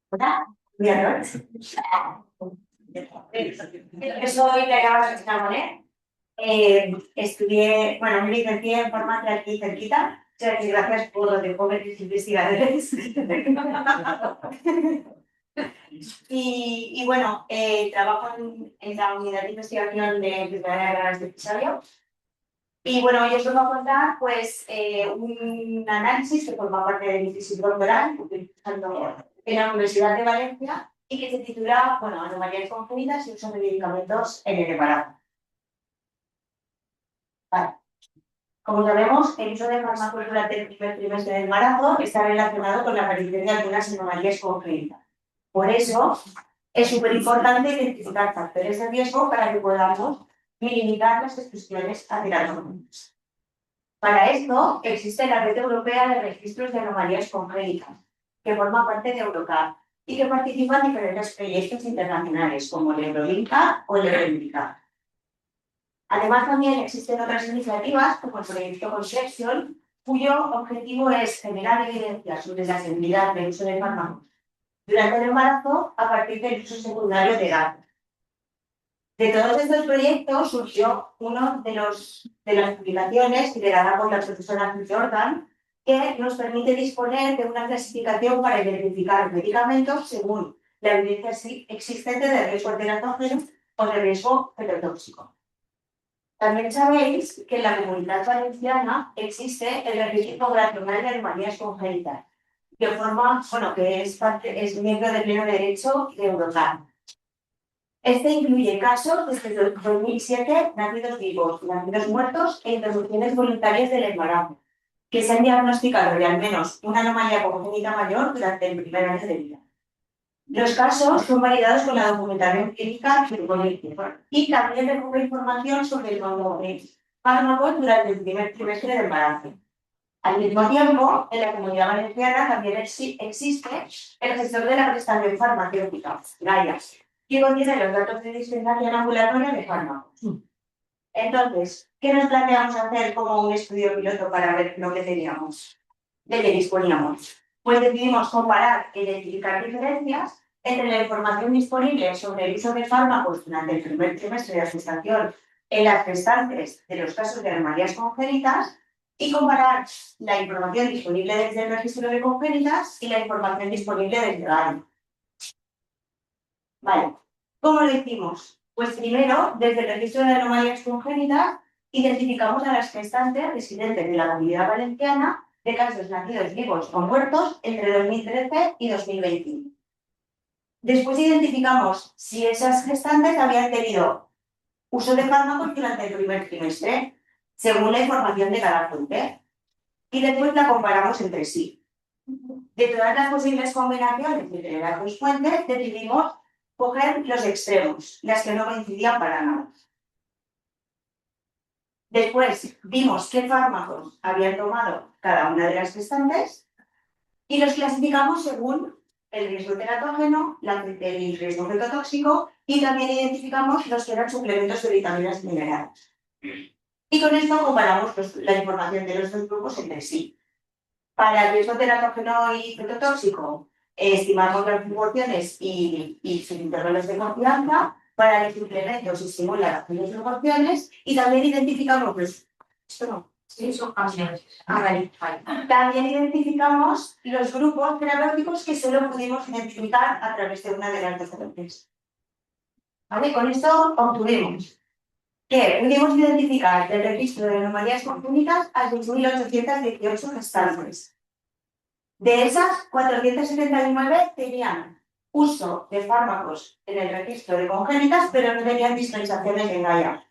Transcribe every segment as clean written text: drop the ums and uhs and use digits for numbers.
Hola, bien, yo soy Clara Chamonet. Estudié, bueno, me licencié en farmacia aquí cerquita. O sea, que gracias por lo de jóvenes investigadores. Y bueno, trabajo en la unidad de investigación de enfermedades raras de Pisario. Y bueno, yo os vengo a contar pues, un análisis que forma parte de mi tesis doctoral en la Universidad de Valencia y que se titula, bueno, Anomalías congénitas y uso de medicamentos en el embarazo. Vale. Como sabemos, el uso de fármacos durante el primer trimestre del embarazo está relacionado con la aparición de algunas anomalías congénitas. Por eso, es súper importante identificar factores de riesgo para que podamos minimizar las exposiciones a teratologías. Para esto, existe la Red Europea de Registros de Anomalías Congénitas, que forma parte de Eurocar y que participa en diferentes proyectos internacionales, como el Eurolinca o el Euroindica. Además, también existen otras iniciativas, como el proyecto Conception, cuyo objetivo es generar evidencia sobre la seguridad del uso de fármacos durante el embarazo a partir del uso secundario de datos. De todos estos proyectos surgió uno de las publicaciones liderada por la profesora Jordan, que nos permite disponer de una clasificación para identificar medicamentos según la evidencia existente de riesgo teratógeno o de riesgo fetotóxico. También sabéis que en la Comunidad Valenciana existe el Registro Nacional de Anomalías Congénitas, que es miembro del pleno derecho de Eurocar. Este incluye casos desde 2007, nacidos vivos, nacidos muertos e interrupciones voluntarias del embarazo, que se han diagnosticado de al menos una anomalía congénita mayor durante el primer año de vida. Los casos son validados con la documentación clínica y también recoge información sobre el manejo de fármacos durante el primer trimestre de embarazo. Al mismo tiempo, en la Comunidad Valenciana también existe el gestor de la prestación farmacéutica, GAIA, que contiene los datos de dispensación ambulatoria de fármacos. Entonces, ¿qué nos planteamos hacer como un estudio piloto para ver lo que teníamos, de qué disponíamos? Pues decidimos comparar e identificar diferencias entre la información disponible sobre el uso de fármacos durante el primer trimestre de la gestación en las gestantes de los casos de anomalías congénitas y comparar la información disponible desde el registro de congénitas y la información disponible desde el año. Vale, ¿cómo lo hicimos? Pues primero, desde el registro de anomalías congénitas, identificamos a las gestantes residentes de la Comunidad Valenciana de casos nacidos vivos o muertos entre 2013 y 2021. Después identificamos si esas gestantes habían tenido uso de fármacos durante el primer trimestre, según la información de cada fuente, y después la comparamos entre sí. De todas las posibles combinaciones entre las dos fuentes, decidimos coger los extremos, las que no coincidían para nada. Después vimos qué fármacos habían tomado cada una de las gestantes y los clasificamos según el riesgo teratógeno, el riesgo fetotóxico y también identificamos los que eran suplementos de vitaminas y minerales. Y con esto comparamos la información de los dos grupos entre sí. Para el riesgo teratógeno y fetotóxico, estimamos las proporciones y sus intervalos de confianza. Para los suplementos estimamos las proporciones y también identificamos También identificamos los grupos terapéuticos que solo pudimos identificar a través de una de las dos terapias. ¿Vale? Con esto obtuvimos que pudimos identificar del registro de anomalías congénitas a 6.818 gestantes. De esas, 479 tenían uso de fármacos en el registro de congénitas, pero no tenían dispensaciones en GAIA.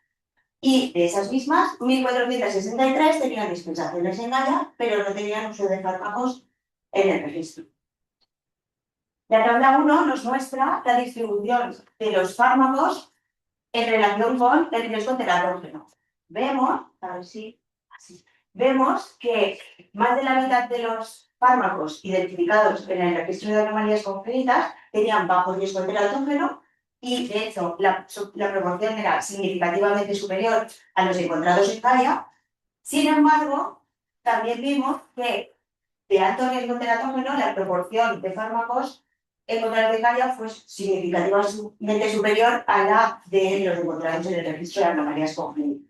Y de esas mismas, 1.463 tenían dispensaciones en GAIA, pero no tenían uso de fármacos en el registro. La tabla 1 nos muestra la distribución de los fármacos en relación con el riesgo teratógeno. Vemos que más de la mitad de los fármacos identificados en el registro de anomalías congénitas tenían bajo riesgo teratógeno y, de hecho, la proporción era significativamente superior a los encontrados en GAIA. Sin embargo, también vimos que de alto riesgo teratógeno la proporción de fármacos encontrados de Gaia fue significativamente superior a la de los encontrados en el registro de anomalías congénitas.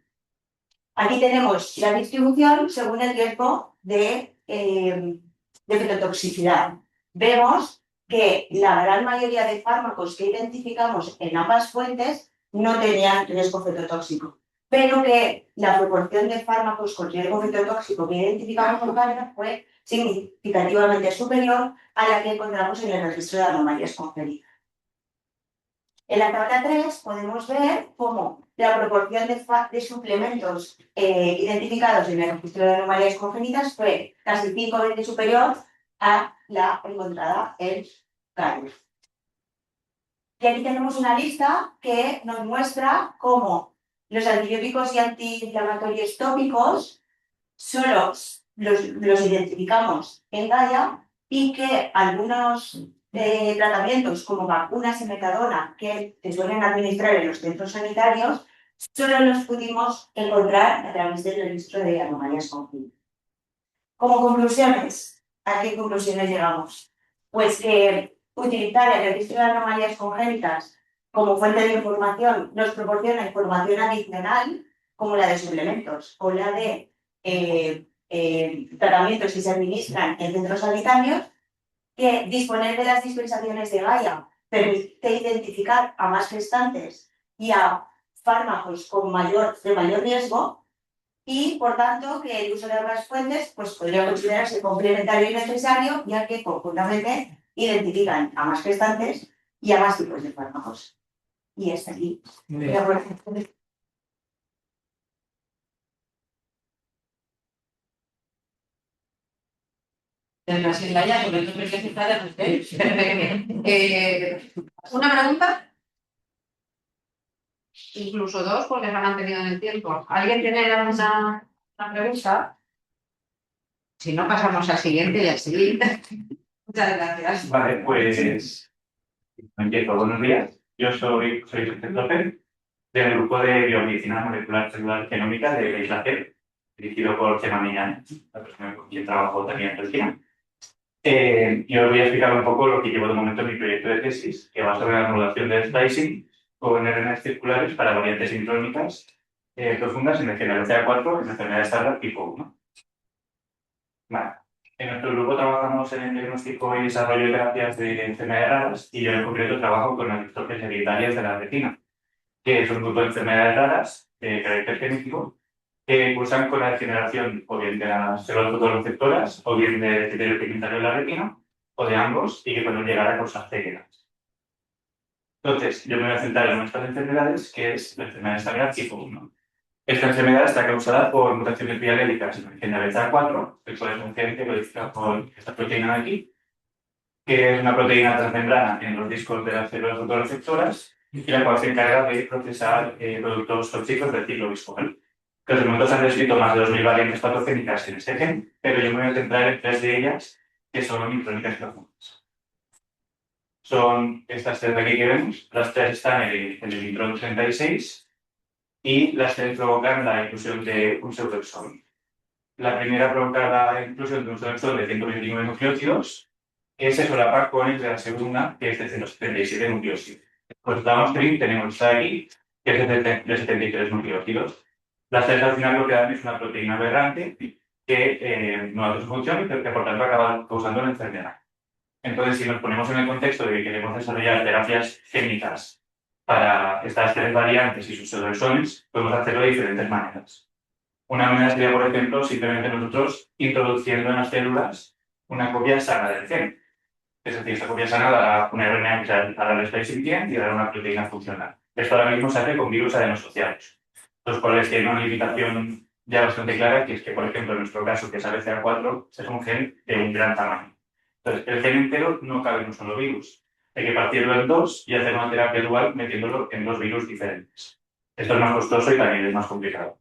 Aquí tenemos la distribución según el riesgo de fitotoxicidad. Vemos que la gran mayoría de fármacos que identificamos en ambas fuentes no tenían riesgo fitotóxico, pero que la proporción de fármacos con riesgo fitotóxico que identificamos con Gaia fue significativamente superior a la que encontramos en el registro de anomalías congénitas. En la tabla 3 podemos ver cómo la proporción de suplementos identificados en el registro de anomalías congénitas fue casi 5 veces superior a la encontrada en Gaia. Y aquí tenemos una lista que nos muestra cómo los antibióticos y antiinflamatorios tópicos solo los identificamos en Gaia y que algunos tratamientos como vacunas y metadona que se suelen administrar en los centros sanitarios solo los pudimos encontrar a través del registro de anomalías congénitas. Como conclusiones, ¿a qué conclusiones llegamos? Pues que utilizar el registro de anomalías congénitas como fuente de información nos proporciona información adicional como la de suplementos o la de tratamientos que se administran en centros sanitarios, que disponer de las dispensaciones de Gaia permite identificar a más gestantes y a fármacos de mayor riesgo y, por tanto, que el uso de ambas fuentes pues, podría considerarse complementario y necesario, ya que conjuntamente identifican a más gestantes y a más tipos de fármacos. Y hasta aquí. Una pregunta, incluso dos, porque se han mantenido en el tiempo. ¿Alguien tiene alguna pregunta? Si no, pasamos al siguiente y al siguiente. Muchas gracias. Vale, pues empiezo. Buenos días. Yo soy Vicente López, del grupo de Biomedicina Molecular Celular Genómica de la Isla C, dirigido por Gemma Millán, la persona con quien trabajo también en Regina. Yo os voy a explicar un poco lo que llevo de momento en mi proyecto de tesis, que va sobre la modulación del splicing con RNAs circulares para variantes sincrónicas profundas en el género CA4 en enfermedades Stargardt tipo 1. Vale. En nuestro grupo trabajamos en el diagnóstico y desarrollo de terapias de enfermedades raras y yo en concreto trabajo con las distrofias hereditarias de la retina, que es un grupo de enfermedades raras de carácter genético que cursan con la degeneración o bien de las células fotorreceptoras o bien del epitelio pigmentario de la retina o de ambos y que pueden llegar a causar cegueras. Entonces, yo me voy a centrar en una de estas enfermedades que es la enfermedad de Stargardt tipo 1. Esta enfermedad está causada por mutaciones bialélicas en el gen de BETA4, el cual es un gen que codifica por esta proteína de aquí, que es una proteína transmembrana en los discos de las células fotorreceptoras y la cual se encarga de procesar productos tóxicos del ciclo viscoral. Los momentos han descrito más de 2.000 variantes patogénicas en este gen, pero yo me voy a centrar en 3 de ellas, que son crónicas profundas. Son estas 3 de aquí que vemos, las 3 están en el intrón 36 y las 3 provocan la inclusión de un pseudoexón. La primera provoca la inclusión de un pseudoexón de 129 nucleótidos, que se solapa con el de la segunda, que es de 177 nucleótidos. Pues downstream tenemos esta de aquí, que es de 73 nucleótidos. Las 3 al final lo que dan es una proteína aberrante que no hace su función, pero que por tanto acaba causando la enfermedad. Entonces, si nos ponemos en el contexto de que queremos desarrollar terapias génicas para estas 3 variantes y sus pseudoexones, podemos hacerlo de diferentes maneras. Una manera sería, por ejemplo, simplemente nosotros introduciendo en las células una copia sana del gen. Es decir, esta copia sana dará una RNA que hará el splicing bien y dará una proteína funcional. Esto ahora mismo se hace con virus adenosociados, los cuales tienen una limitación ya bastante clara, que es que, por ejemplo, en nuestro caso, que es ABCA4, es un gen de un gran tamaño. Entonces, el gen entero no cabe en un solo virus. Hay que partirlo en 2 y hacer una terapia dual metiéndolo en 2 virus diferentes. Esto es más costoso y también es más complicado.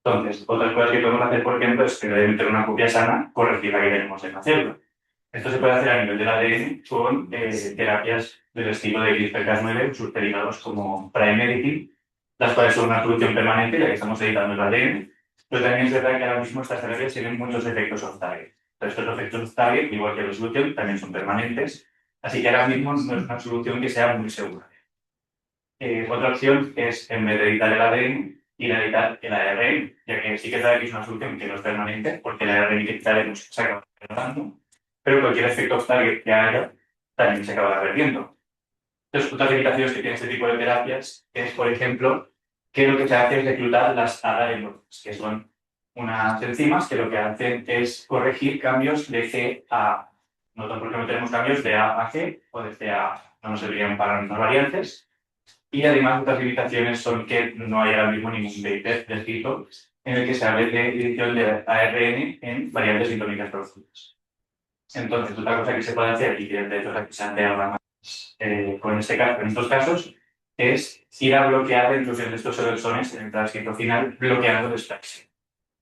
Entonces, otras cosas que podemos hacer, por ejemplo, es que debe meter una copia sana corregir la que tenemos en la célula. Esto se puede hacer a nivel del ADN con terapias del estilo de CRISPR-Cas9, sus derivados como Prime Editing, las cuales son una solución permanente ya que estamos editando el ADN, pero también es verdad que ahora mismo estas terapias tienen muchos efectos off-target. Estos efectos off-target, igual que la solución, también son permanentes Así que ahora mismo no es una solución que sea muy segura. Otra opción es, en vez de editar el ADN, ir a editar el ARN, ya que sí que sabe que es una solución que no es permanente, porque el ARN que quitaremos se acaba perdiendo, pero cualquier efecto off-target que haya también se acabará perdiendo. Entonces, otras limitaciones que tiene este tipo de terapias es, por ejemplo, que lo que se hace es reclutar las ARN, que son unas enzimas que lo que hacen es corregir cambios de C a A. Nosotros, por ejemplo, tenemos cambios de A a G o de C a A. No nos servirían para las variantes. Y además, otras limitaciones son que no hay ahora mismo ningún paper descrito en el que se hable de edición de ARN en variantes sintónicas profundas. Entonces, otra cosa que se puede hacer, y que de hecho se plantea con este caso, en estos casos, es ir a bloquear la inclusión de estos exones en el transcrito final, bloqueando el splicing.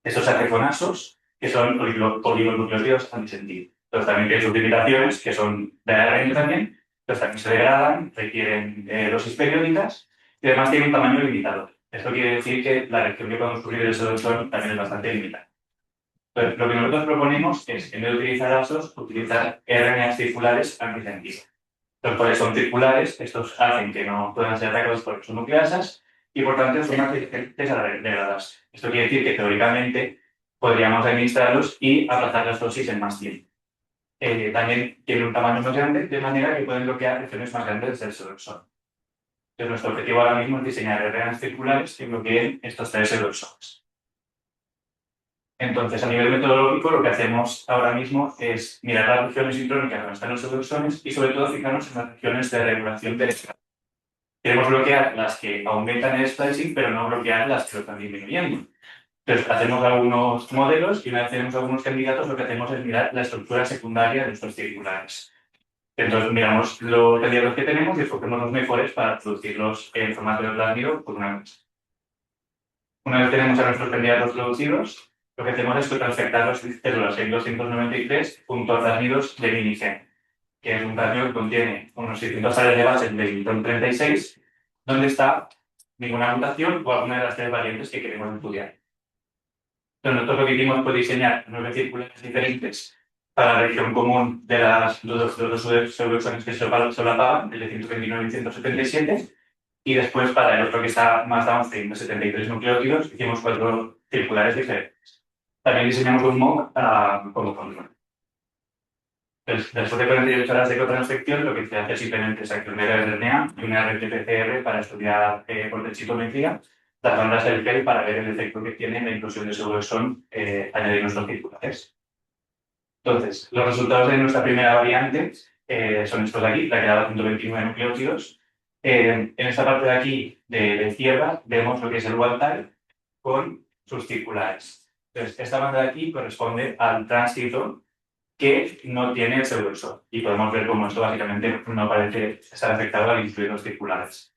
Estos se hace con ASOs, que son oligonucleótidos antisentido. Entonces, también tienen sus limitaciones, que son de ARN también, pero también se degradan, requieren dosis periódicas y además tienen un tamaño limitado. Esto quiere decir que la reacción que podemos sufrir del exosoma también es bastante limitada. Entonces, lo que nosotros proponemos es, en vez de utilizar ASOs, utilizar RNAs circulares antisentido. Los cuales son circulares, estos hacen que no puedan ser atacados por exonucleasas y por tanto son más resistentes a degradarse. Esto quiere decir que teóricamente podríamos administrarlos y aplazar las dosis en más tiempo. También tienen un tamaño más grande, de manera que pueden bloquear regiones más grandes del exosoma. Entonces, nuestro objetivo ahora mismo es diseñar RNAs circulares que bloqueen estos tres exosomas. Entonces, a nivel metodológico, lo que hacemos ahora mismo es mirar las regiones sincrónicas donde están los exosomes y, sobre todo, fijarnos en las regiones de regulación del splicing. Queremos bloquear las que aumentan el splicing, pero no bloquear las que lo están disminuyendo. Entonces, hacemos algunos modelos y una vez tenemos algunos candidatos, lo que hacemos es mirar la estructura secundaria de estos circulares. Entonces, miramos los candidatos que tenemos y escogemos los mejores para producirlos en formato de plásmido por una vez. Una vez tenemos a nuestros candidatos producidos, lo que hacemos es transfectar las células en 293 junto a plásmidos de minigen, que es un plásmido que contiene unos 600 áreas de base de Intron 36, donde está ninguna mutación o alguna de las tres variantes que queremos estudiar. Entonces, nosotros lo que hicimos fue diseñar 9 circulares diferentes para la región común de los dos pseudoexones que se solapaban, el de 129 y 177, y después para el otro que está más downstream, de 73 nucleótidos, hicimos 4 circulares diferentes. También diseñamos un MOC como control. Después de 48 horas de contrainfección, lo que se hace simplemente es accionar el RNA y una RT-PCR para estudiar por densitometría las bandas del gel para ver el efecto que tiene la inclusión de pseudoexón añadir nuestros circulares. Entonces, los resultados de nuestra primera variante son estos de aquí, la que daba 129 nucleótidos. En esta parte de aquí, de la izquierda, vemos lo que es el wild type con sus circulares. Entonces, esta banda de aquí corresponde al transcrito que no tiene el pseudoexón. Y podemos ver cómo esto básicamente no parece estar afectado al incluir los circulares.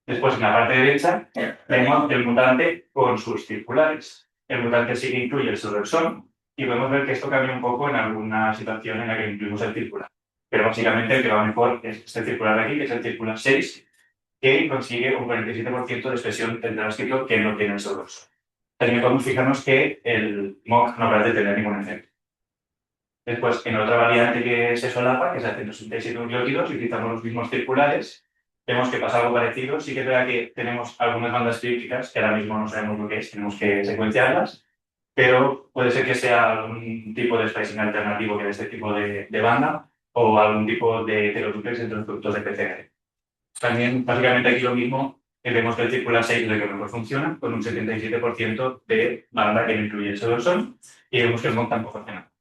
Después, en la parte derecha, vemos el mutante con sus circulares. El mutante sí que incluye el pseudoexón y podemos ver que esto cambia un poco en alguna situación en la que incluimos el circular. Pero básicamente el que va mejor es este circular de aquí, que es el circular 6, que consigue un 47% de expresión del transcrito que no tiene el pseudoexón. También podemos fijarnos que el MOC no parece tener ningún efecto. Después, en otra variante que se solapa, que es la 167 nucleótidos, utilizamos los mismos circulares. Vemos que pasa algo parecido. Sí que es verdad que tenemos algunas bandas crípticas que ahora mismo no sabemos lo que es, tenemos que secuenciarlas, pero puede ser que sea algún tipo de splicing alternativo que de este tipo de banda o algún tipo de heteroduplex entre los productos de PCR. También, básicamente, aquí lo mismo, vemos que el circular 6 es el que mejor funciona, con un 77% de banda que no incluye el pseudoexón, y vemos que el MOC tampoco hace nada.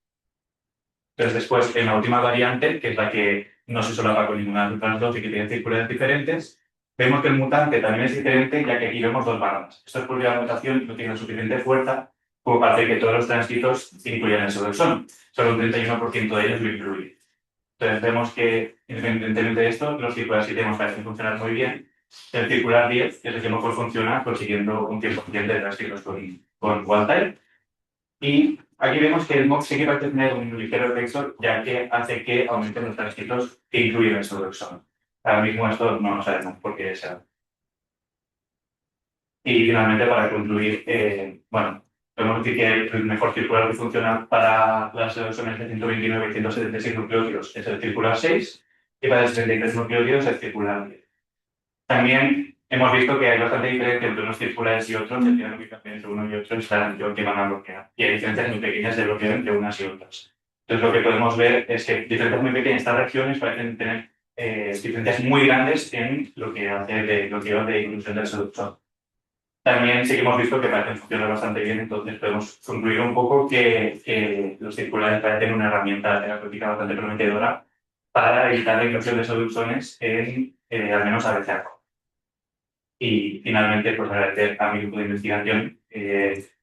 Entonces, después, en la última variante, que es la que no se solapa con ninguna de las dos y que tiene circulares diferentes, vemos que el mutante también es diferente, ya que aquí vemos 2 bandas. Esto es porque la mutación no tiene suficiente fuerza como para hacer que todos los transcritos incluyan el pseudoexón. Solo un 31% de ellos lo incluye. Entonces, vemos que, independientemente de esto, los circulares que tenemos parecen funcionar muy bien. El circular 10 es el que mejor funciona, consiguiendo un 100% de transcritos con wild type. Y aquí vemos que el MOC sí que parece tener un ligero efecto, ya que hace que aumenten los transcritos que incluyen el pseudoexón. Ahora mismo esto no lo sabemos por qué sea. Y finalmente, para concluir, podemos decir que el mejor circular que funciona para las pseudoexones de 129 y 176 nucleótidos es el circular 6, y para el 33 nucleótidos es circular. También hemos visto que hay bastante diferencia entre unos circulares y otros, el tiempo que entre uno y otro es la región que van a bloquear. Y hay diferencias muy pequeñas de bloqueo entre unas y otras. Entonces lo que podemos ver es que diferencias muy pequeñas, estas regiones parecen tener diferencias muy grandes en lo que hace de bloqueo de inclusión del seductor. También sí que hemos visto que parecen funcionar bastante bien, entonces podemos concluir un poco que los circulares parecen una herramienta terapéutica bastante prometedora para evitar la inclusión de seducciones en al menos ABCA. Y finalmente, pues agradecer a mi grupo de investigación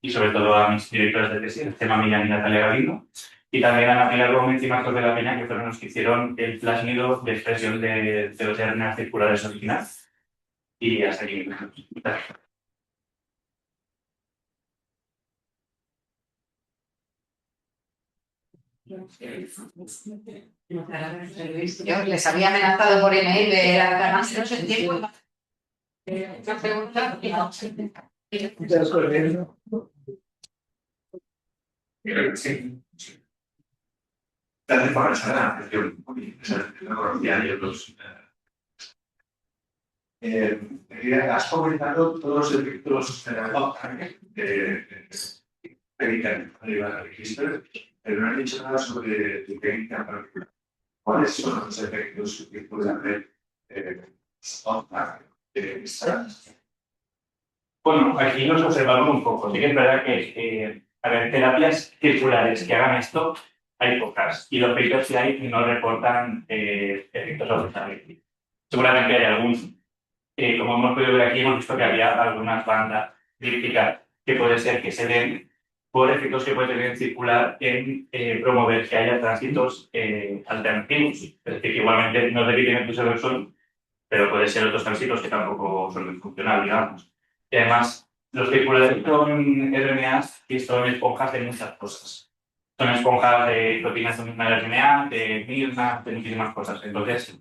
y sobre todo a mis directores de tesis, Gemma Millán y Natalia Galindo, y también a Ana Pilar Gómez y Marcos de la Peña, que fueron los que hicieron el plásmido de expresión de los RNA circulares original. Y hasta aquí. Gracias. Yo les había amenazado por email de ganárselos el tiempo. Una pregunta y no. Sí. Gracias por esa atención. No conocía y otros. Has comentado todos los efectos técnica arriba del registro, pero no has dicho nada sobre tu técnica en particular. ¿Cuáles son los efectos que puede haber Bueno, aquí nos observamos un poco. Sí que es verdad que, a ver, terapias circulares que hagan esto, hay pocas. Y los efectos que hay no reportan efectos oficiales. Seguramente hay algunos. Como hemos podido ver aquí, hemos visto que había algunas bandas críticas que puede ser que se den por efectos que puede tener circular en promover que haya tránsitos alternativos. Es decir, que igualmente no es de que tienen que son, pero puede ser otros tránsitos que tampoco son muy funcionales, digamos. Y además, los circulares son RNAs que son esponjas de muchas cosas. Son esponjas de proteínas de una RNA, de mirna, de muchísimas cosas. Entonces,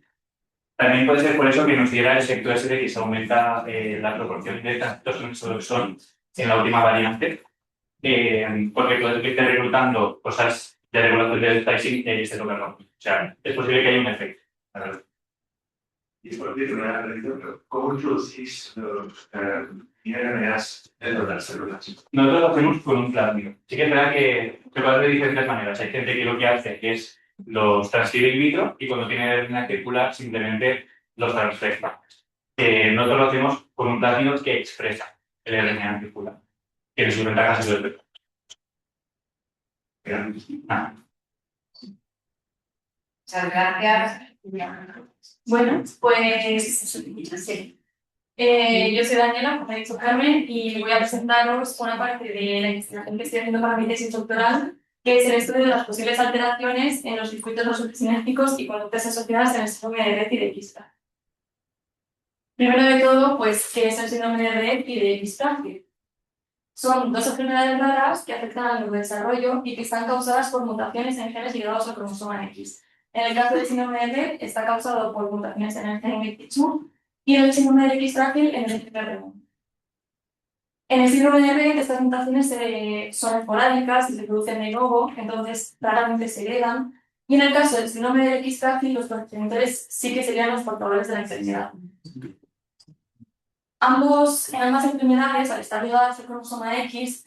también puede ser por eso que nos diera el efecto ese de que se aumenta la proporción de tránsitos que son en la última variante, porque puede que esté reclutando cosas de regulación del splicing y se tocan. O sea, es posible que haya un efecto. y por decir, ¿cómo introducís los RNAs dentro de las células? Nosotros lo hacemos con un plásmido. Sí que es verdad que se puede hacer de diferentes maneras. Hay gente que lo que hace es los transcribe in vitro y cuando tiene RNA circular simplemente los transfecta. Nosotros lo hacemos con un plásmido que expresa el RNA circular. Tiene sus ventajas y sus defectos. Ah. Muchas gracias. Bueno, pues sí. Yo soy Daniela, como ha dicho Carmen, y voy a presentaros una parte de la investigación que estoy haciendo para mi tesis doctoral, que es el estudio de las posibles alteraciones en los circuitos resocinéticos y conductas asociadas en el síndrome de Rett y de Kistra. Primero de todo, pues, ¿qué es el síndrome de Rett y de Kistra? Son dos enfermedades raras que afectan al neurodesarrollo y que están causadas por mutaciones en genes ligados al cromosoma X. En el caso del síndrome de Rett está causado por mutaciones en el gen 22 y en el síndrome de X-Frágil en el FPR1. En el síndrome de Rett estas mutaciones son esporádicas y se producen de nuevo, entonces raramente se heredan. Y en el caso del síndrome de X-Frágil los progenitores sí que serían los portadores de la enfermedad. En ambas enfermedades, al estar ligadas al cromosoma X,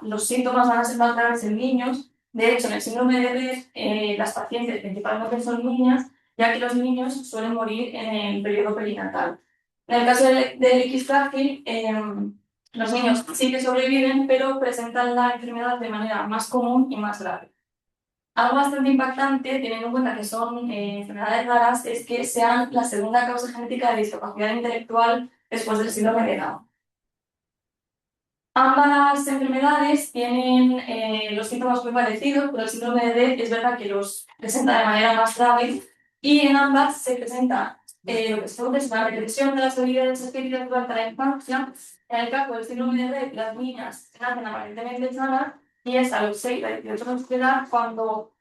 los síntomas van a ser más graves en niños. De hecho, en el síndrome de Rett, las pacientes principalmente son niñas, ya que los niños suelen morir en el periodo perinatal. En el caso del X-Frágil, los niños sí que sobreviven, pero presentan la enfermedad de manera más común y más grave. Algo bastante impactante, teniendo en cuenta que son enfermedades raras, es que sean la segunda causa genética de discapacidad intelectual después del síndrome de Down. Ambas enfermedades tienen los síntomas muy parecidos, pero el síndrome de Rett es verdad que los presenta de manera más grave y en ambas se presenta lo que se conoce es una regresión de las habilidades adquiridas durante la infancia. En el caso del síndrome de Rett, las niñas nacen aparentemente sanas y es a los 6 a 18 años de edad cuando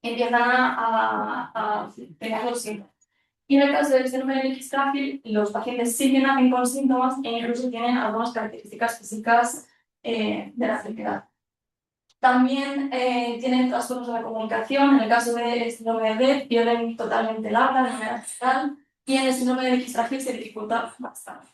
empiezan a tener los síntomas. Y en el caso del síndrome de X-Frágil, los pacientes sí que nacen con síntomas e incluso tienen algunas características físicas de la enfermedad. También tienen trastornos de la comunicación. En el caso del síndrome de Rett pierden totalmente el habla de manera general y en el síndrome de X frágil se dificulta bastante.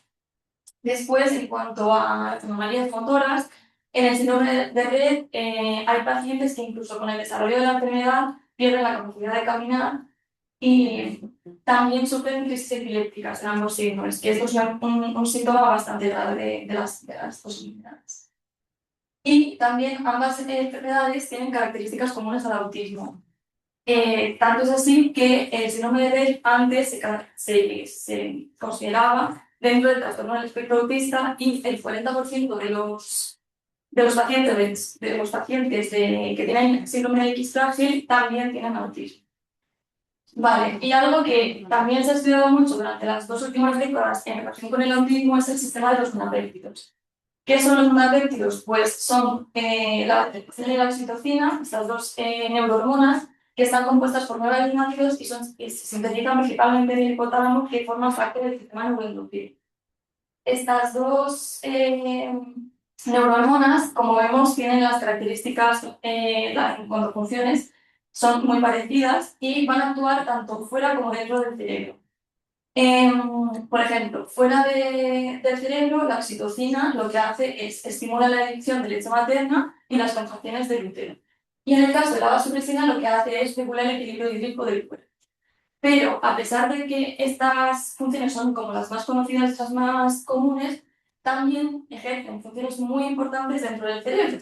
Después, en cuanto a las anomalías motoras, en el síndrome de Rett hay pacientes que incluso con el desarrollo de la enfermedad pierden la capacidad de caminar y también sufren crisis epilépticas en ambos síndromes, que esto es un síntoma bastante grave de las posibilidades. Y también ambas enfermedades tienen características comunes al autismo. Tanto es así que el síndrome de Rett antes se consideraba dentro del trastorno del espectro autista y el 40% de los pacientes, que tienen síndrome de X frágil también tienen autismo. Vale, y algo que también se ha estudiado mucho durante las 2 últimas décadas en relación con el autismo es el sistema de los monapéptidos. ¿Qué son los monapéptidos? Pues son la triptófana y la oxitocina, estas dos neurohormonas, que están compuestas por 9 aminoácidos y se sintetizan principalmente en el hipotálamo, que forman parte del sistema neuroendocrino. Estas dos neurohormonas, como vemos, tienen las características en cuanto a funciones, son muy parecidas y van a actuar tanto fuera como dentro del cerebro. Por ejemplo, fuera del cerebro, la oxitocina lo que hace es estimular la eyección de leche materna y las contracciones del útero. Y en el caso de la vasopresina, lo que hace es regular el equilibrio hídrico del cuerpo. Pero a pesar de que estas funciones son como las más conocidas, las más comunes, también ejercen funciones muy importantes dentro del cerebro,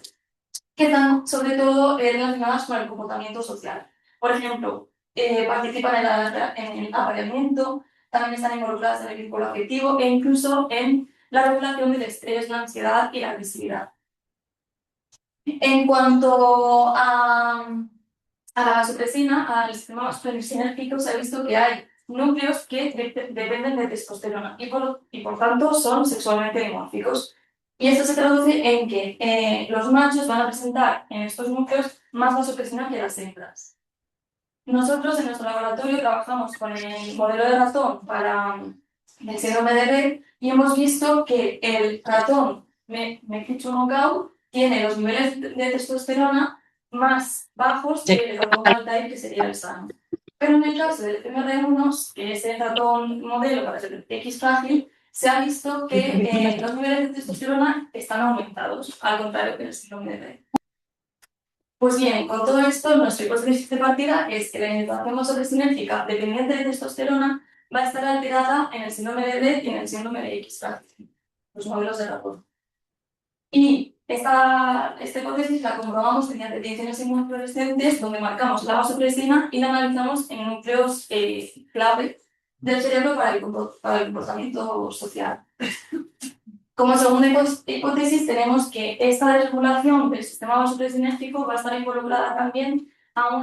que están sobre todo relacionadas con el comportamiento social. Por ejemplo, participan en el apareamiento, también están involucradas en el vínculo afectivo e incluso en la regulación del estrés, la ansiedad y la agresividad. En cuanto a la vasopresina, al sistema vasopresinérgico, se ha visto que hay núcleos que dependen de testosterona y por tanto son sexualmente dimórficos. Y esto se traduce en que los machos van a presentar en estos núcleos más vasopresina que las hembras. Nosotros en nuestro laboratorio trabajamos con el modelo de ratón para el síndrome de Rett y hemos visto que el ratón Mekichu-Mogao tiene los niveles de testosterona más bajos que el ratón wild type, que sería el sano. Pero en el caso del FMR1, que es el ratón modelo para el X frágil, se ha visto que los niveles de testosterona están aumentados, al contrario que en el síndrome de Rett. Pues bien, con todo esto, nuestra hipótesis de partida es que la inhibición vasopresinérgica dependiente de testosterona va a estar alterada en el síndrome de Rett y en el síndrome de X frágil, los modelos de ratón. Y esta hipótesis la comprobamos mediante tinciones inmunofluorescentes, donde marcamos la vasopresina y la analizamos en núcleos clave del cerebro para el comportamiento social. Como segunda hipótesis, tenemos que esta desregulación del sistema vasopresinérgico va a estar involucrada también a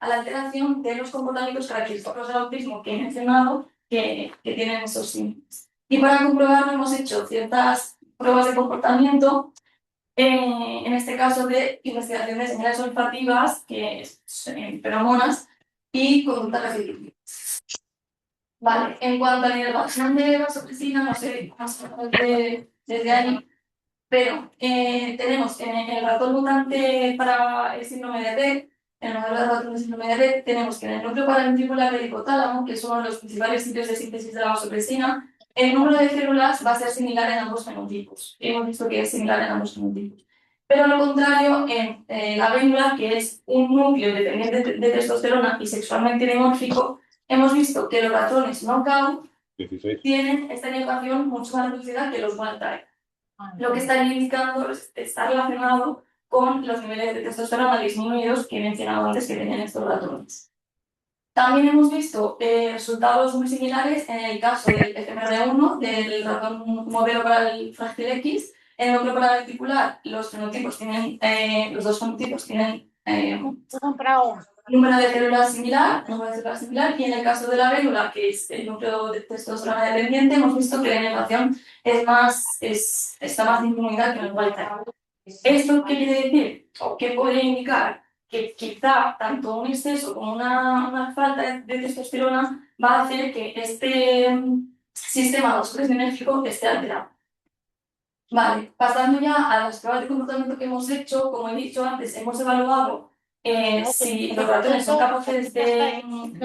la alteración de los comportamientos característicos del autismo que he mencionado, que tienen esos síntomas. Y para comprobarlo hemos hecho ciertas pruebas de comportamiento, en este caso de investigación de señales olfativas, que son feromonas, y conductas repetitivas. Vale, en cuanto a la inervación de vasopresina, no sé más desde ahí, pero tenemos en el ratón mutante para el síndrome de Rett, en el modelo de ratón de síndrome de Rett, tenemos que en el núcleo paraventricular del hipotálamo, que es uno de los principales sitios de síntesis de la vasopresina, el número de células va a ser similar en ambos fenotipos. Hemos visto que es similar en ambos fenotipos. Pero al contrario, en la vénula, que es un núcleo dependiente de testosterona y sexualmente dimórfico, hemos visto que los ratones knockout tienen esta inervación mucho más reducida que los wild type. Lo que está indicando está relacionado con los niveles de testosterona disminuidos que he mencionado antes que tenían estos ratones. También hemos visto resultados muy similares en el caso del FMR1, del ratón modelo para el frágil X. En el núcleo paraventricular, los dos fenotipos tienen número de células similar, y en el caso de la vélula, que es el núcleo de testosterona dependiente, hemos visto que la inervación está más disminuida que en el wild type. ¿Esto qué quiere decir? ¿O qué podría indicar? Que quizá tanto un exceso como una falta de testosterona va a hacer que este sistema vasopresinérgico esté alterado. Vale, pasando ya a las pruebas de comportamiento que hemos hecho, como he dicho antes, hemos evaluado si los ratones son capaces de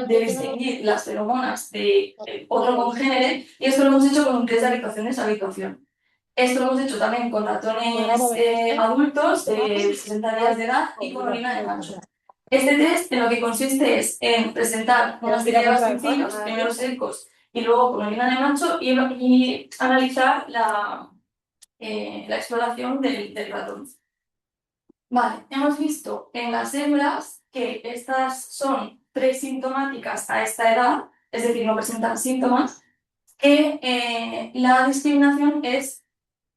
distinguir las feromonas de otro congénere, y esto lo hemos hecho con un test de habituación-deshabituación. Esto lo hemos hecho también con ratones adultos de 60 días de edad y con orina de macho. Este test en lo que consiste es en presentar unas tiradas sencillos, primero secos y luego con orina de macho, y analizar la exploración del ratón. Vale, hemos visto en las hembras que estas son presintomáticas a esta edad, es decir, no presentan síntomas, que la discriminación es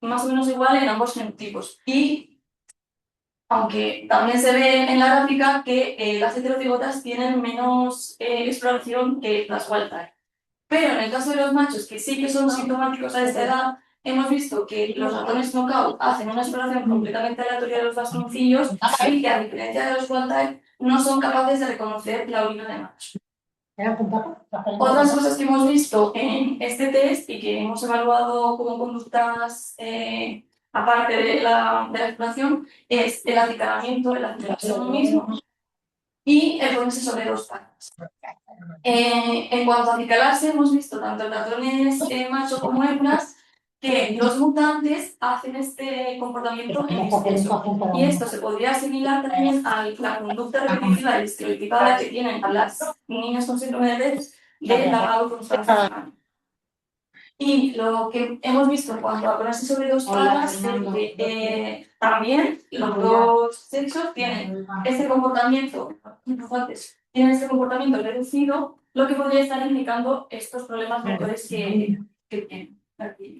más o menos igual en ambos genotipos. Y aunque también se ve en la gráfica que las heterocigotas tienen menos exploración que las wild type. Pero en el caso de los machos, que sí que son sintomáticos a esta edad, hemos visto que los ratones knockout hacen una exploración completamente aleatoria de los vasconcillos y que, a diferencia de los wild type, no son capaces de reconocer la orina de macho. Otras cosas que hemos visto en este test y que hemos evaluado como conductas aparte de la exploración es el acicalamiento, el acercarse mismo y el ponerse sobre dos patas. En cuanto a acicalarse, hemos visto tanto en ratones macho como hembras que los mutantes hacen este comportamiento en exceso. Y esto se podría asimilar también a la conducta repetitiva y estereotipada que tienen las niñas con síndrome de Rett del lavado constante. Y lo que hemos visto en cuanto a ponerse sobre dos patas es que también los dos sexos tienen este comportamiento, tienen este comportamiento reducido, lo que podría estar indicando estos problemas motores que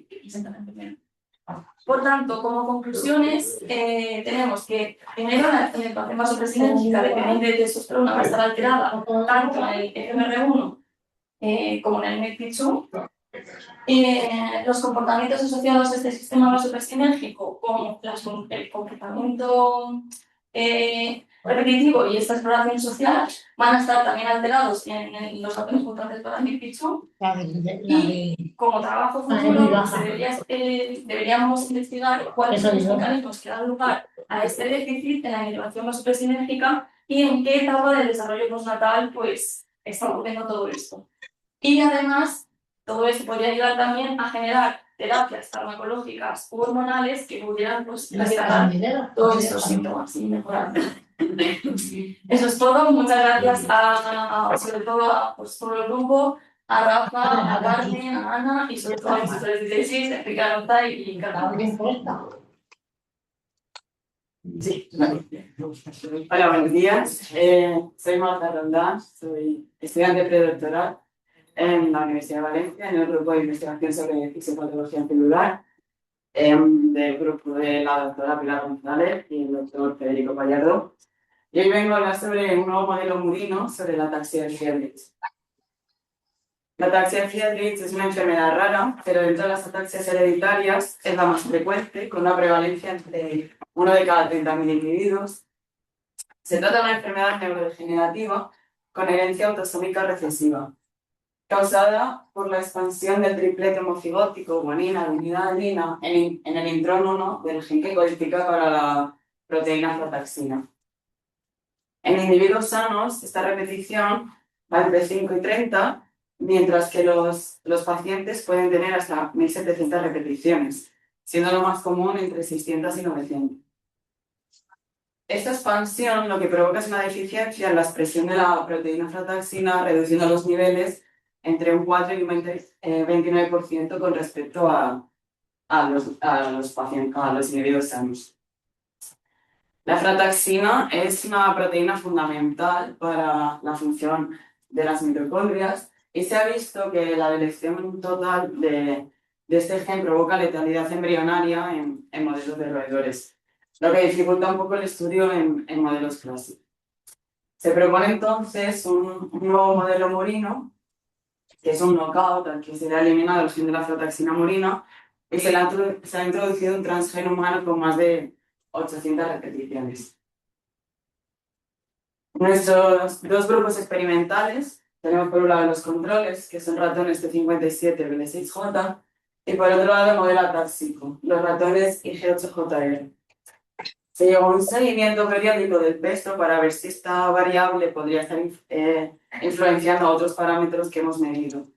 presentan en primero. Por tanto, como conclusiones, tenemos que primero la activación vasopresinérgica dependiente de testosterona va a estar alterada tanto en el FMR1 como en el MECP2. Los comportamientos asociados a este sistema vasopresinérgico, como el comportamiento repetitivo y esta exploración social, van a estar también alterados en los ratones mutantes para MECP2. Y como trabajo futuro, deberíamos investigar cuáles son los mecanismos que dan lugar a este déficit en la inhibición vasopresinérgica y en qué etapa del desarrollo postnatal pues, está ocurriendo todo esto. Y además, todo esto podría ayudar también a generar terapias farmacológicas u hormonales que pudieran pues, restaurar todos estos síntomas y mejorar. Eso es todo. Muchas gracias sobre todo a pues, todo el grupo, a Rafa, a Carmen, a Ana y sobre todo a los profesores de tesis, a Ricardo y Carmen. Sí, hola, buenos días. Soy Marta Rondán, soy estudiante predoctoral en la Universidad de Valencia, en el grupo de investigación sobre fisiopatología celular, del grupo de la doctora Pilar González y el doctor Federico Pallardo. Y hoy vengo a hablar sobre un nuevo modelo murino sobre la ataxia de Friedrich. La ataxia de Friedrich es una enfermedad rara, pero dentro de las ataxias hereditarias es la más frecuente, con una prevalencia entre 1 de cada 30.000 individuos. Se trata de una enfermedad neurodegenerativa con herencia autosómica recesiva, causada por la expansión del triplete homocigótico guanina, adenina, adenina en el intrón 1 del gen que codifica para la proteína frataxina. En individuos sanos, esta repetición va entre 5 y 30, mientras que los pacientes pueden tener hasta 1.700 repeticiones, siendo lo más común entre 600 y 900. Esta expansión lo que provoca es una deficiencia en la expresión de la proteína frataxina, reduciendo los niveles entre un 4 y un 29% con respecto a los individuos sanos. La frataxina es una proteína fundamental para la función de las mitocondrias y se ha visto que la deleción total de este gen provoca letalidad embrionaria en modelos de roedores, lo que dificulta un poco el estudio en modelos clásicos. Se propone entonces un nuevo modelo murino, que es un knockout al que se le ha eliminado el gen de la frataxina murina y se ha introducido un transgen humano con más de 800 repeticiones. Nuestros dos grupos experimentales, tenemos por un lado los controles, que son ratones T57 BL6J, Y por otro lado, el modelo atáxico, los ratones IG8JR. Se llevó un seguimiento periódico del peso para ver si esta variable podría estar influenciando a otros parámetros que hemos medido.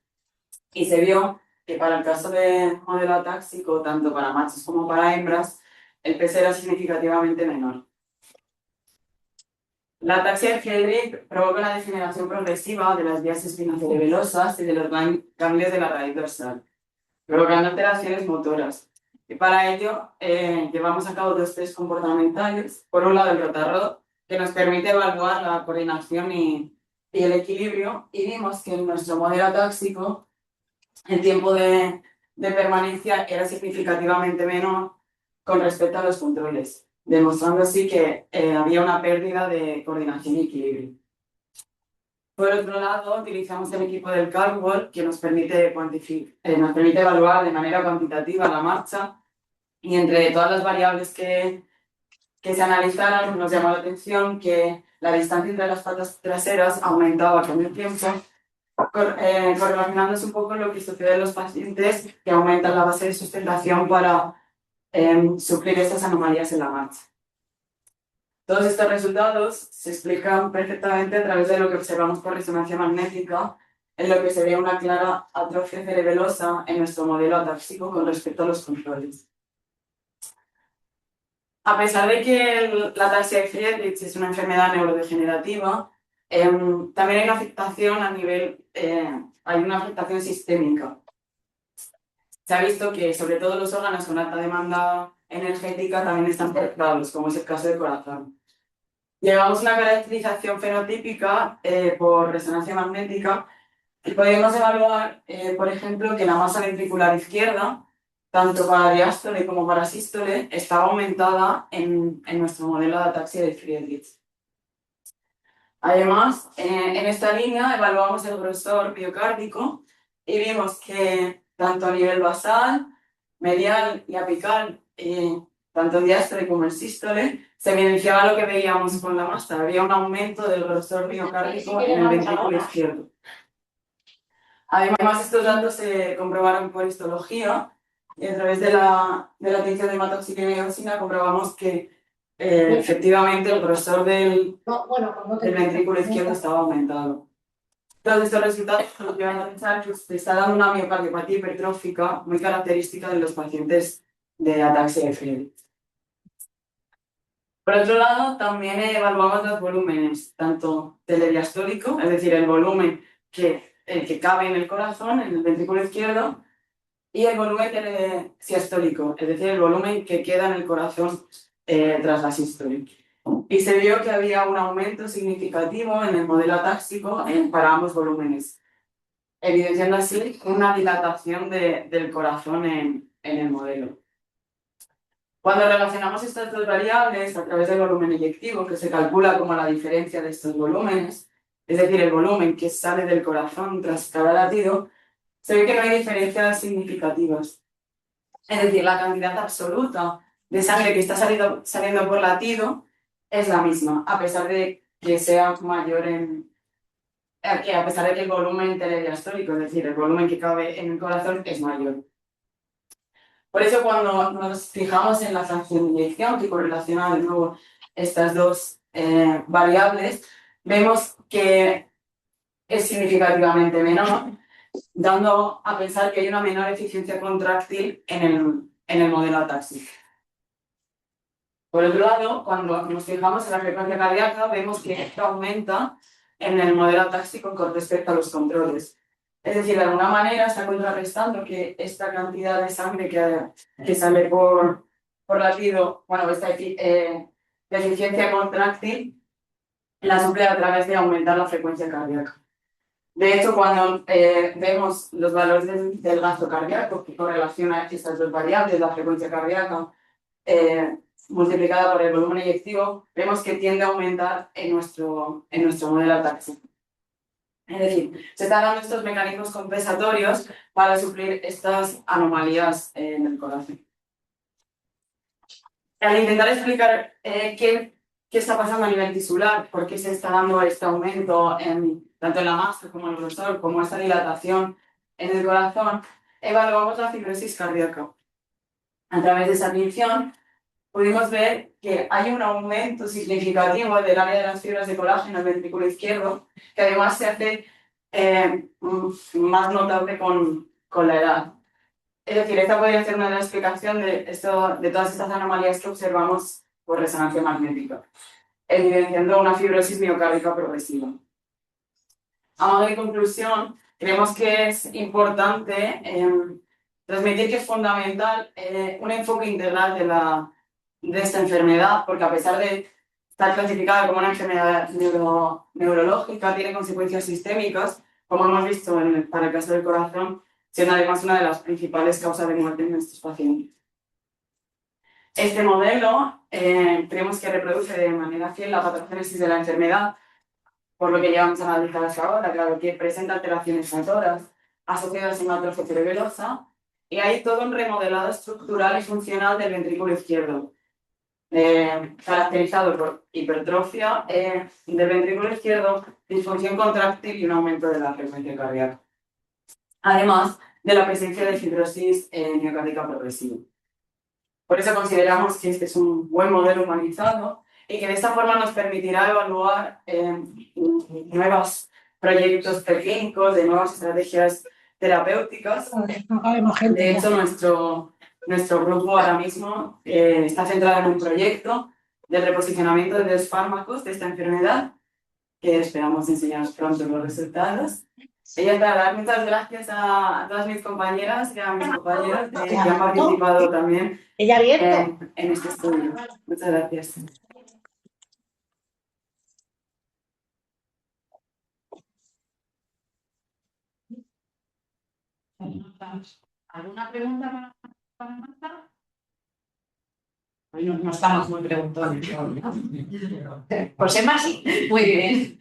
Y se vio que para el caso del modelo atáxico, tanto para machos como para hembras, el peso era significativamente menor. La ataxia de Friedreich provoca una degeneración progresiva de las vías espinocerebelosas y de los ganglios de la raíz dorsal, provocando alteraciones motoras. Y para ello llevamos a cabo dos test comportamentales. Por un lado, el rotarro, que nos permite evaluar la coordinación y el equilibrio, y vimos que en nuestro modelo atáxico el tiempo de permanencia era significativamente menor con respecto a los controles, demostrando así que había una pérdida de coordinación y equilibrio. Por otro lado, utilizamos el equipo del Cardboard, que nos permite evaluar de manera cuantitativa la marcha, y entre todas las variables que se analizaron, nos llamó la atención que la distancia entre las patas traseras aumentaba con el tiempo, correlacionándose un poco lo que sucede en los pacientes que aumentan la base de sustentación para suplir estas anomalías en la marcha. Todos estos resultados se explican perfectamente a través de lo que observamos por resonancia magnética, en lo que se ve una clara atrofia cerebelosa en nuestro modelo atáxico con respecto a los controles. A pesar de que la ataxia de Friedreich es una enfermedad neurodegenerativa, también hay una afectación a nivel, hay una afectación sistémica. Se ha visto que sobre todo los órganos con alta demanda energética también están afectados, como es el caso del corazón. Llevamos una caracterización fenotípica por resonancia magnética y podemos evaluar, por ejemplo, que la masa ventricular izquierda, tanto para diástole como para sístole, estaba aumentada en nuestro modelo de ataxia de Friedreich. Además, en esta línea evaluamos el grosor miocárdico y vimos que tanto a nivel basal, medial y apical, tanto en diástole como en sístole, se evidenciaba lo que veíamos con la masa. Había un aumento del grosor miocárdico en el ventrículo izquierdo. Además, estos datos se comprobaron por histología y a través de la tinción de hematoxicina y oxina comprobamos que efectivamente el grosor del ventrículo izquierdo estaba aumentado. Todos estos resultados nos llevan a pensar que se está dando una miocardiopatía hipertrófica muy característica de los pacientes de ataxia de Friedreich. Por otro lado, también evaluamos los volúmenes, tanto telediastólico, es decir, el volumen que cabe en el corazón, en el ventrículo izquierdo, y el volumen telesiastólico, es decir, el volumen que queda en el corazón tras la sístole. Y se vio que había un aumento significativo en el modelo atáxico para ambos volúmenes, evidenciando así una dilatación del corazón en el modelo. Cuando relacionamos estas dos variables a través del volumen eyectivo, que se calcula como la diferencia de estos volúmenes, es decir, el volumen que sale del corazón tras cada latido, se ve que no hay diferencias significativas. Es decir, la cantidad absoluta de sangre que está saliendo por latido es la misma, a pesar de que sea mayor a pesar de que el volumen telediastólico, es decir, el volumen que cabe en el corazón, es mayor. Por eso, cuando nos fijamos en la fracción de inyección, que correlaciona de nuevo estas dos variables, vemos que es significativamente menor, dando a pensar que hay una menor eficiencia contráctil en el modelo atáxico. Por otro lado, cuando nos fijamos en la frecuencia cardíaca, vemos que esto aumenta en el modelo atáxico con respecto a los controles. Es decir, de alguna manera está contrarrestando que esta cantidad de sangre que sale por latido, bueno, esta eficiencia contráctil, la suple a través de aumentar la frecuencia cardíaca. De hecho, cuando vemos los valores del gasto cardíaco, que correlaciona estas dos variables, la frecuencia cardíaca multiplicada por el volumen eyectivo, vemos que tiende a aumentar en nuestro modelo atáxico. Es decir, se están dando estos mecanismos compensatorios para suplir estas anomalías en el corazón. Al intentar explicar qué está pasando a nivel tisular, por qué se está dando este aumento tanto en la masa como en el grosor, como esta dilatación en el corazón, evaluamos la fibrosis cardíaca. A través de esa medición pudimos ver que hay un aumento significativo del área de las fibras de colágeno en el ventrículo izquierdo, que además se hace más notable con la edad. Es decir, esta podría ser una explicación de todas estas anomalías que observamos por resonancia magnética, evidenciando una fibrosis miocárdica progresiva. A modo de conclusión, creemos que es importante transmitir que es fundamental un enfoque integral de esta enfermedad, porque a pesar de estar clasificada como una enfermedad neurológica, tiene consecuencias sistémicas, como hemos visto para el caso del corazón, siendo además una de las principales causas de muerte en estos pacientes. Este modelo creemos que reproduce de manera fiel la patogénesis de la enfermedad, por lo que llevamos a analizar hasta ahora, claro, que presenta alteraciones motoras asociadas a una atrofia cerebelosa, y hay todo un remodelado estructural y funcional del ventrículo izquierdo, caracterizado por hipertrofia del ventrículo izquierdo, disfunción contráctil y un aumento de la frecuencia cardíaca. Además de la presencia de fibrosis miocárdica progresiva. Por eso consideramos que este es un buen modelo humanizado y que de esta forma nos permitirá evaluar nuevos proyectos preclínicos, de nuevas estrategias terapéuticas. De hecho, nuestro grupo ahora mismo está centrado en un proyecto de reposicionamiento de los fármacos de esta enfermedad, que esperamos enseñaros pronto los resultados. Y ya está, dar muchas gracias a todas mis compañeras y a mis compañeros que han participado también en este estudio. Muchas gracias. ¿Alguna pregunta para Marta? Hoy no estamos muy preguntones. Pues Emma sí. Muy bien.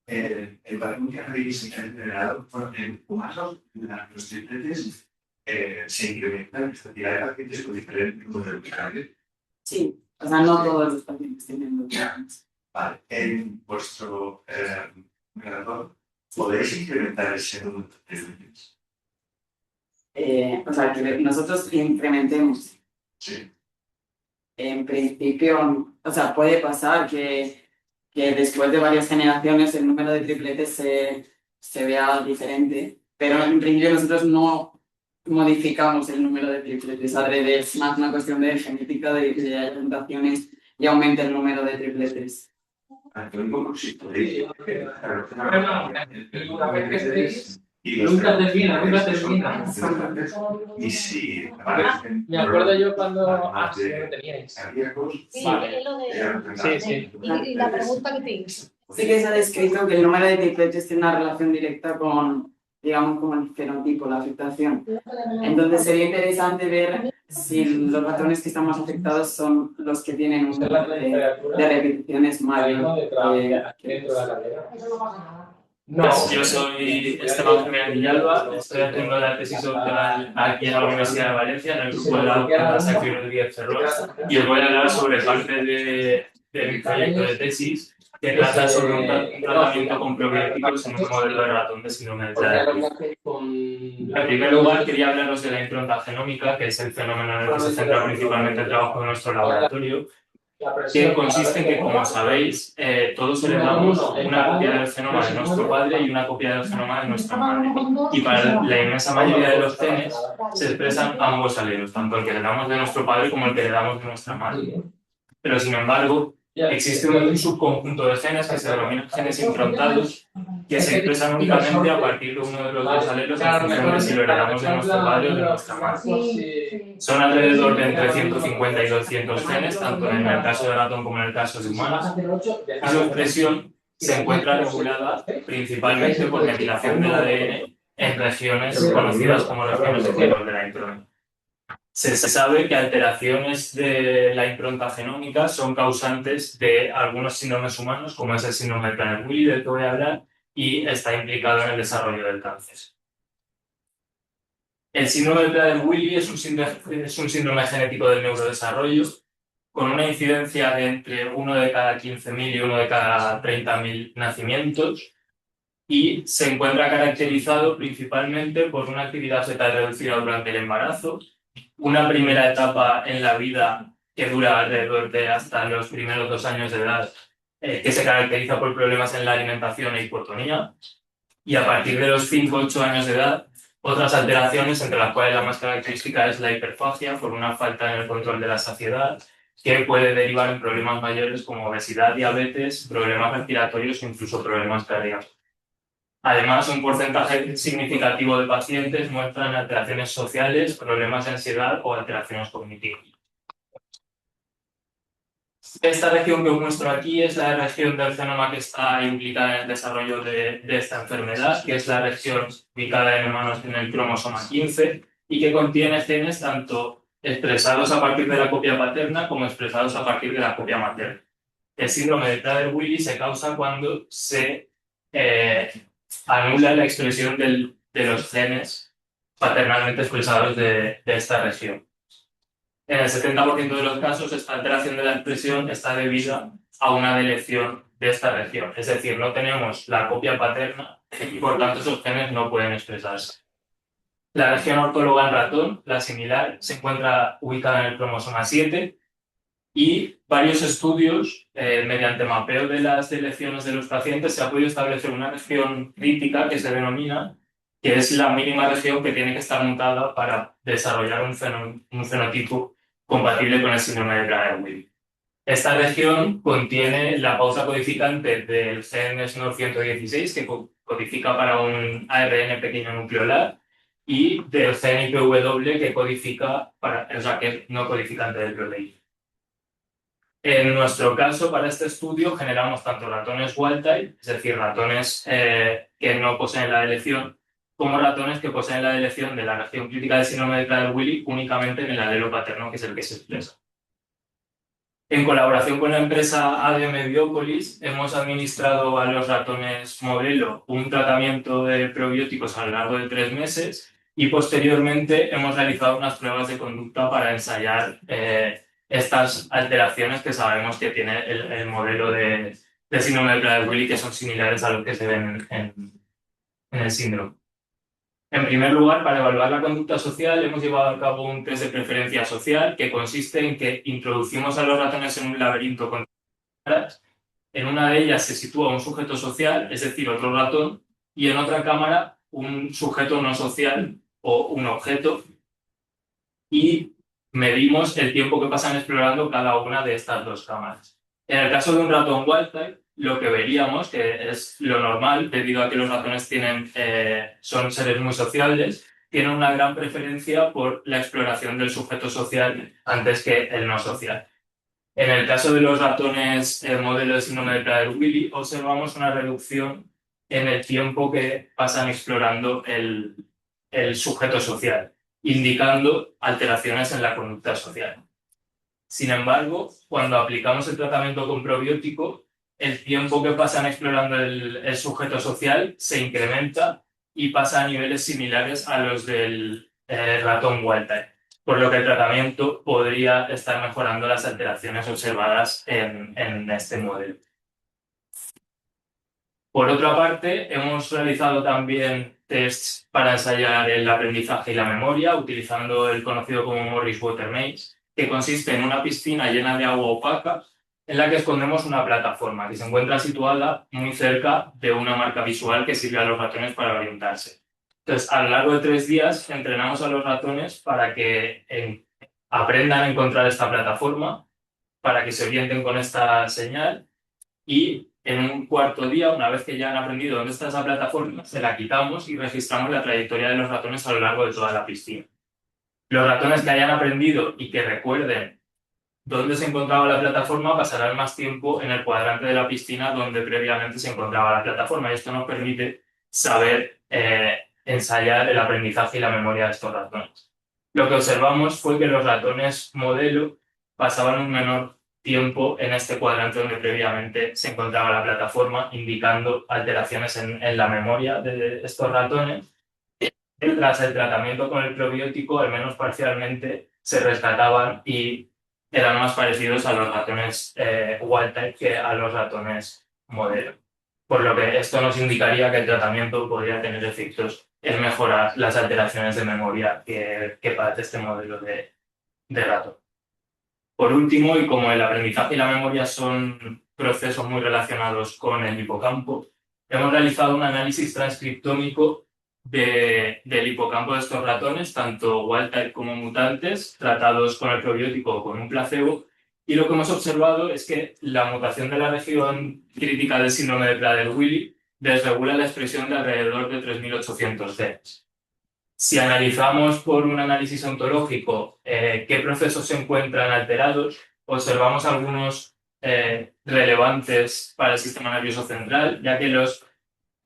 El patrón que habéis generado en humanos, los tripletes, se incrementa la cantidad de pacientes con diferentes tipos de urticarios. Sí, o sea, no todos los pacientes tienen urticarios. Vale, en vuestro operador, ¿podéis incrementar ese número de tripletes? O sea, que nosotros incrementemos. Sí. En principio, o sea, puede pasar que después de varias generaciones el número de tripletes se vea diferente, pero en principio nosotros no modificamos el número de tripletes, adrede, es más una cuestión de genética, de que haya mutaciones y aumente el número de tripletes. Nunca termina. Y si Me acuerdo yo cuando no teníais. Sí, Vale. lo de... Sí. Y la pregunta que te hice. Sí que se ha descrito que el número de tripletes tiene una relación directa con, digamos, con el fenotipo, la afectación. Entonces sería interesante ver si los patrones que están más afectados son los que tienen un número de repeticiones mayor dentro de la carrera. No, yo soy Esteban Jiménez Villalba, estoy haciendo la tesis doctoral aquí en la Universidad de Valencia, en el grupo de la doctora Sergio Rodríguez Ferrós, y os voy a hablar sobre parte de mi proyecto de tesis que trata sobre un tratamiento con probióticos en un modelo de ratón de síndrome de Prader-Willi. En primer lugar, quería hablaros de la impronta genómica, que es el fenómeno en el que se centra principalmente el trabajo de nuestro laboratorio, que consiste en que, como sabéis, todos heredamos una copia del genoma de nuestro padre y una copia del genoma de nuestra madre. Y para la inmensa mayoría de los genes se expresan ambos alelos, tanto el que heredamos de nuestro padre como el que heredamos de nuestra madre. Pero, sin embargo, existe un subconjunto de genes que se denominan genes improntados, que se expresan únicamente a partir de uno de los dos alelos en función de si lo heredamos de nuestro padre o de nuestra madre. Son alrededor de entre 150 y 200 genes, tanto en el caso de ratón como en el caso de humanos, y su expresión se encuentra regulada principalmente por metilación del ADN en regiones conocidas como los genotipios de la impronta. Se sabe que alteraciones de la impronta genómica son causantes de algunos síndromes humanos, como es el síndrome de Prader-Willi, del que voy a hablar, y está implicado en el desarrollo del cáncer. El síndrome de Prader-Willi es un síndrome genético del neurodesarrollo con una incidencia de entre 1 de cada 15.000 y 1 de cada 30.000 nacimientos y se encuentra caracterizado principalmente por una actividad fetal reducida durante el embarazo, una primera etapa en la vida que dura alrededor de hasta los primeros 2 años de edad, que se caracteriza por problemas en la alimentación e hipotonía, y a partir de los 5-8 años de edad, otras alteraciones, entre las cuales la más característica es la hiperfagia, por una falta en el control de la saciedad, que puede derivar en problemas mayores como obesidad, diabetes, problemas respiratorios o incluso problemas cardíacos. Además, un porcentaje significativo de pacientes muestran alteraciones sociales, problemas de ansiedad o alteraciones cognitivas. Esta región que os muestro aquí es la región del genoma que está implicada en el desarrollo de esta enfermedad, que es la región ubicada en humanos en el cromosoma 15 y que contiene genes tanto expresados a partir de la copia paterna como expresados a partir de la copia materna. El síndrome de Prader-Willi se causa cuando se anula la expresión de los genes paternalmente expresados de esta región. En el 70% de los casos, esta alteración de la expresión está debida a una deleción de esta región. Es decir, no tenemos la copia paterna y por tanto esos genes no pueden expresarse. La región ortóloga en ratón, la similar, se encuentra ubicada en el cromosoma 7 y varios estudios, mediante mapeo de las deleciones de los pacientes, se ha podido establecer una región crítica que se denomina, que es la mínima región que tiene que estar mutada para desarrollar un fenotipo compatible con el síndrome de Prader-Willi. Esta región contiene la pausa codificante del gen SNOR116, que codifica para un ARN pequeño nucleolar, y del gen IPW, que codifica para, o sea, que es no codificante del proteína. En nuestro caso, para este estudio, generamos tanto ratones wild type, es decir, ratones que no poseen la deleción, como ratones que poseen la deleción de la región crítica del síndrome de Prader-Willi únicamente en el alelo paterno, que es el que se expresa. En colaboración con la empresa ADM Biopolis, hemos administrado a los ratones modelo un tratamiento de probióticos a lo largo de 3 meses y posteriormente hemos realizado unas pruebas de conducta para ensayar estas alteraciones que sabemos que tiene el modelo de síndrome de Prader-Willi, que son similares a los que se ven en el síndrome. En primer lugar, para evaluar la conducta social, hemos llevado a cabo un test de preferencia social que consiste en que introducimos a los ratones en un laberinto con cámaras. En una de ellas se sitúa un sujeto social, es decir, otro ratón, y en otra cámara un sujeto no social o un objeto, y medimos el tiempo que pasan explorando cada una de estas 2 cámaras. En el caso de un ratón wild type, lo que veríamos, que es lo normal, debido a que los ratones son seres muy sociables, tienen una gran preferencia por la exploración del sujeto social antes que el no social. En el caso de los ratones modelo de síndrome de Prader-Willi, observamos una reducción en el tiempo que pasan explorando el sujeto social, indicando alteraciones en la conducta social. Sin embargo, cuando aplicamos el tratamiento con probiótico, el tiempo que pasan explorando el sujeto social se incrementa y pasa a niveles similares a los del ratón wild type, por lo que el tratamiento podría estar mejorando las alteraciones observadas en este modelo. Por otra parte, hemos realizado también tests para ensayar el aprendizaje y la memoria, utilizando el conocido como Morris Water Maze, que consiste en una piscina llena de agua opaca en la que escondemos una plataforma que se encuentra situada muy cerca de una marca visual que sirve a los ratones para orientarse. Entonces, a lo largo de 3 días, entrenamos a los ratones para que aprendan a encontrar esta plataforma, para que se orienten con esta señal, y en un cuarto día, una vez que ya han aprendido dónde está esa plataforma, se la quitamos y registramos la trayectoria de los ratones a lo largo de toda la piscina. Los ratones que hayan aprendido y que recuerden dónde se encontraba la plataforma pasarán más tiempo en el cuadrante de la piscina donde previamente se encontraba la plataforma, y esto nos permite saber ensayar el aprendizaje y la memoria de estos ratones. Lo que observamos fue que los ratones modelo pasaban un menor tiempo en este cuadrante donde previamente se encontraba la plataforma, indicando alteraciones en la memoria de estos ratones, tras el tratamiento con el probiótico, al menos parcialmente, se rescataban y eran más parecidos a los ratones wild type que a los ratones modelo. Por lo que esto nos indicaría que el tratamiento podría tener efectos en mejorar las alteraciones de memoria que padece este modelo de ratón. Por último, y como el aprendizaje y la memoria son procesos muy relacionados con el hipocampo, hemos realizado un análisis transcriptómico del hipocampo de estos ratones, tanto wild type como mutantes, tratados con el probiótico o con un placebo, y lo que hemos observado es que la mutación de la región crítica del síndrome de Prader-Willi desregula la expresión de alrededor de 3.800 genes. Si analizamos por un análisis ontológico qué procesos se encuentran alterados, observamos algunos relevantes para el sistema nervioso central, ya que los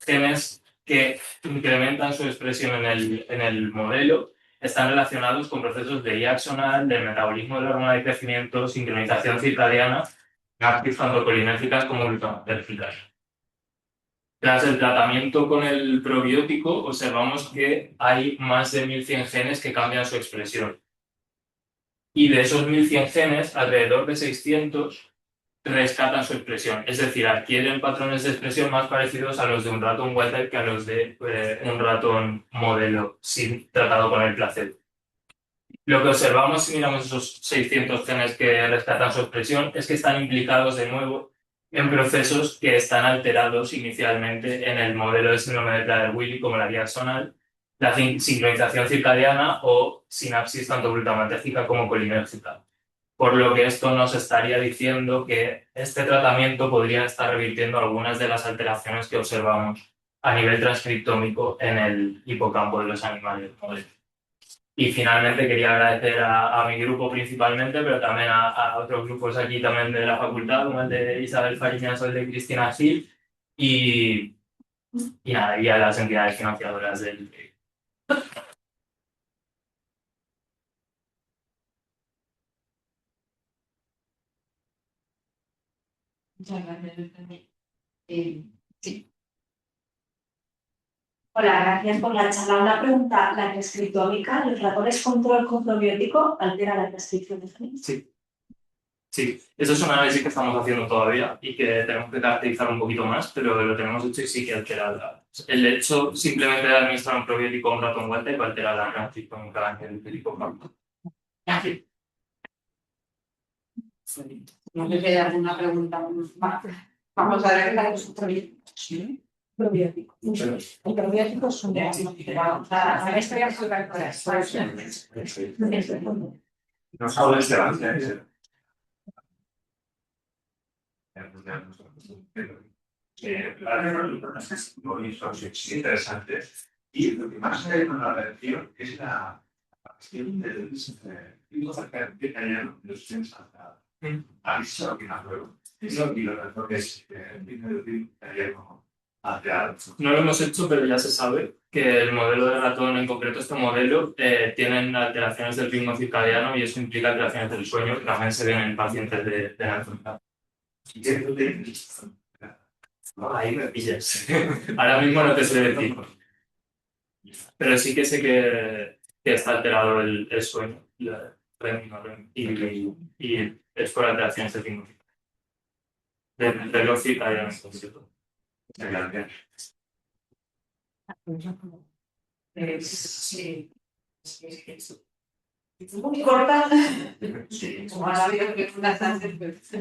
genes que incrementan su expresión en el modelo están relacionados con procesos de IA axonal, del metabolismo de la hormona de crecimiento, sincronización circadiana, tanto colinérgicas como glutamatérgicas. Tras el tratamiento con el probiótico, observamos que hay más de 1.100 genes que cambian su expresión. Y de esos 1.100 genes, alrededor de 600 rescatan su expresión, es decir, adquieren patrones de expresión más parecidos a los de un ratón wild type que a los de un ratón modelo tratado con el placebo. Lo que observamos si miramos esos 600 genes que rescatan su expresión es que están implicados de nuevo en procesos que están alterados inicialmente en el modelo de síndrome de Prader-Willi, como la vía axonal, la sincronización circadiana o sinapsis tanto glutamatérgica como colinérgica. Por lo que esto nos estaría diciendo que este tratamiento podría estar revirtiendo algunas de las alteraciones que observamos a nivel transcriptómico en el hipocampo de los animales modelos. Y finalmente quería agradecer a mi grupo principalmente, pero también a otros grupos aquí también de la facultad, como el de Isabel Fariñas o el de Cristina Gil, y nada, y a las entidades financiadoras del proyecto. Muchas gracias. Sí. Hola, gracias por la charla. Una pregunta, la transcriptómica, ¿los ratones control con probiótico altera la transcripción de genes? Sí. Sí, eso es un análisis que estamos haciendo todavía y que tenemos que caracterizar un poquito más, pero lo tenemos hecho y sí que altera el hecho simplemente de administrar un probiótico a un ratón wild type altera la transcriptómica en el hipocampo. Sí. No sé si hay alguna pregunta más. Vamos a ver la de los Probióticos. El probiótico es un la historia No solo este avance, es interesante. Y lo que más se ve con la reacción es la cuestión del circadiano de los genes alterados. ¿Habéis visto lo que más luego? Es lo que es el circadiano alterado. No lo hemos hecho, pero ya se sabe que el modelo de ratón, en concreto este modelo, tienen alteraciones del ritmo circadiano y eso implica alteraciones del sueño que también se ven en pacientes de la enfermedad. Ahí me pillas. Ahora mismo no te sé decir. Pero sí que sé que está alterado el sueño, el REM y es por alteraciones del ritmo del reloj circadiano. Sí. Muy corta. Como ha habido preguntas antes.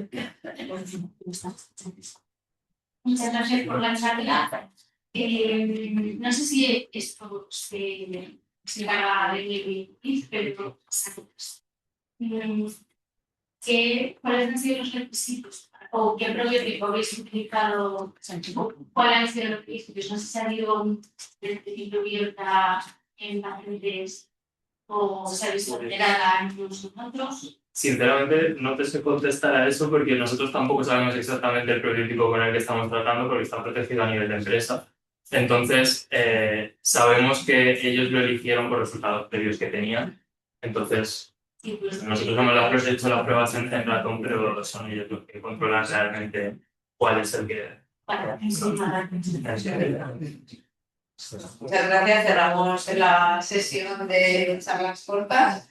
Muchas gracias por la charla. No sé si esto se va a venir, pero ¿cuáles han sido los requisitos? ¿O qué probiótico habéis utilizado? ¿Cuáles han sido los requisitos? No sé si ha habido cubierta en pacientes o se ha visto alterada en nosotros. Sinceramente, no te sé contestar a eso porque nosotros tampoco sabemos exactamente el probiótico con el que estamos tratando porque está protegido a nivel de empresa. Entonces, sabemos que ellos lo eligieron por resultados previos que tenían. Entonces, Sí, pues, nosotros hemos hecho las pruebas en ratón, pero son ellos los que controlan realmente cuál es el que... para Muchas gracias. Cerramos la sesión de charlas cortas.